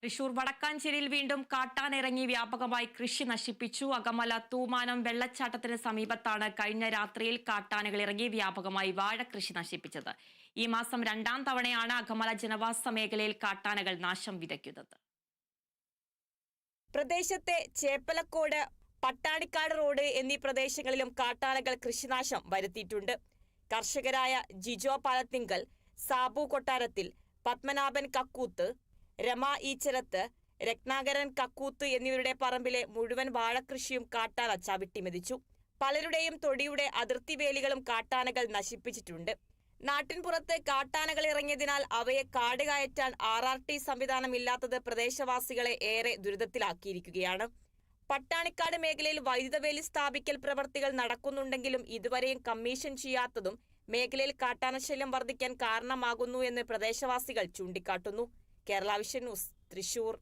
തൃശൂർ വടക്കാഞ്ചേരിയിൽ വീണ്ടും കാട്ടാനിറങ്ങി വ്യാപകമായി കൃഷി നശിപ്പിച്ചു. അകമല തൂമാനം വെള്ളച്ചാട്ടത്തിന് സമീപത്താണ് കഴിഞ്ഞ രാത്രിയിൽ കാട്ടാനകൾ ഇറങ്ങി വ്യാപകമായി വാഴകൃഷി നശിപ്പിച്ചത്. ഈ മാസം 2ാം തവണയാണ് അകമല ജനവാസ മേഖലയിൽ കാട്ടാനകൾ നാശം വിതയ്ക്കുന്നത്. പ്രദേശത്തെ ചേപ്പലക്കോട്, പട്ടാണിക്കാട് റോഡ് എന്നീ പ്രദേശങ്ങളിലും കാട്ടാനകൾ കൃഷിനാശം വരുത്തിയിട്ടുണ്ട്. കർഷകരായ ജിജോ പാലത്തിങ്കൽ, സാബു കൊട്ടാരത്തിൽ, പത്മനാഭൻ കക്കൂത്ത്, രമ ഈച്ചരത്ത്, രത്നാകരൻ കക്കൂത്ത് എന്നിവരുടെ പറമ്പിലെ മുഴുവൻ വാഴകൃഷിയും കാട്ടാന ചവിട്ടിമെതിച്ചു. പലരുടെയും തൊടിയുടെ അതിർത്തി വേലികളും കാട്ടാനകൾ നശിപ്പിച്ചിട്ടുണ്ട്. നാട്ടിൻപുറത്ത് കാട്ടാനകൾ ഇറങ്ങിയതിനാൽ അവയെ കാട് കയറ്റാൻ RRT സംവിധാനമില്ലാത്തത് പ്രദേശവാസികളെ ഏറെ ദുരിതത്തിലാക്കിയിരിക്കുകയാണ്. പട്ടാണിക്കാട് മേഖലയിൽ വൈദ്യുതവേലി സ്ഥാപിക്കൽ പ്രവർത്തികൾ നടക്കുന്നുണ്ടെങ്കിലും ഇതുവരെയും കമ്മീഷൻ ചെയ്യാത്തതും മേഖലയിൽ കാട്ടാനശല്യം വർദ്ധിക്കാൻ കാരണമാകുന്നു എന്ന് പ്രദേശവാസികൾ ചൂണ്ടിക്കാട്ടുന്നു. Kerala vision news, Thrissur.